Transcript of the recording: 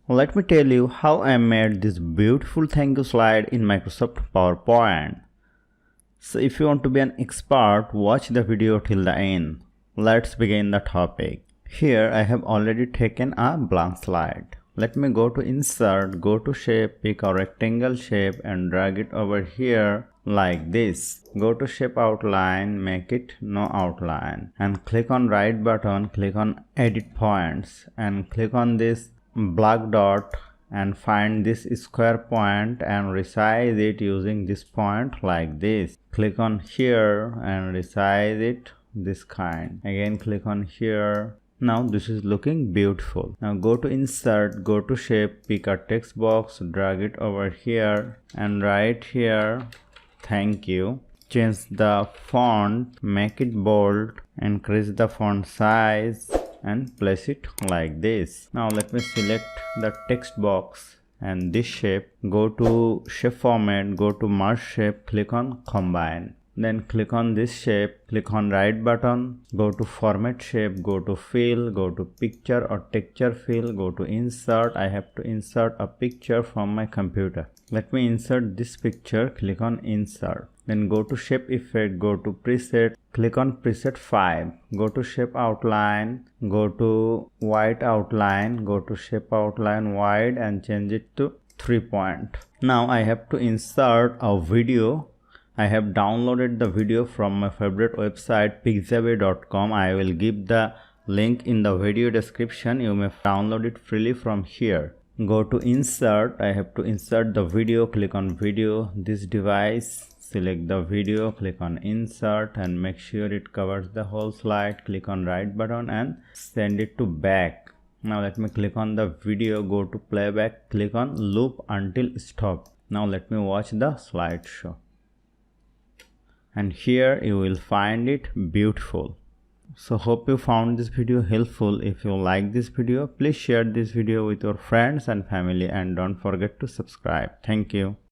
Let me tell you how I made this beautiful thank you slide in Microsoft PowerPoint. So if you want to be an expert, watch the video till the end. Let's begin the topic. Here I have already taken a blank slide. Let me go to insert, go to shape, pick a rectangle shape and drag it over here like this. Go to shape outline, make it no outline and click on right button, click on edit points and click on this black dot and find this square point and resize it using this point like this. Click on here and resize it this kind. Again click on here. Now this is looking beautiful. Now go to insert, go to shape, pick a text box, drag it over here and write here thank you. Change the font, make it bold, increase the font size and place it like this. Now let me select the text box and this shape. Go to shape format, go to merge shape, click on combine. Then click on this shape, click on right button, go to format shape, go to fill, go to picture or texture fill, go to insert. I have to insert a picture from my computer. Let me insert this picture, click on insert. Then go to shape effect, go to preset, click on preset 5, go to shape outline, go to white outline, go to shape outline wide and change it to 3 point. Now I have to insert a video. I have downloaded the video from my favorite website pixabay.com. I will give the link in the video description. You may download it freely from here. Go to insert. I have to insert the video. Click on video. This device. Select the video. Click on insert and make sure it covers the whole slide. Click on right button and send it to back. Now let me click on the video. Go to playback. Click on loop until stop. Now let me watch the slideshow. And here you will find it beautiful. So hope you found this video helpful. If you like this video, please share this video with your friends and family and don't forget to subscribe. Thank you.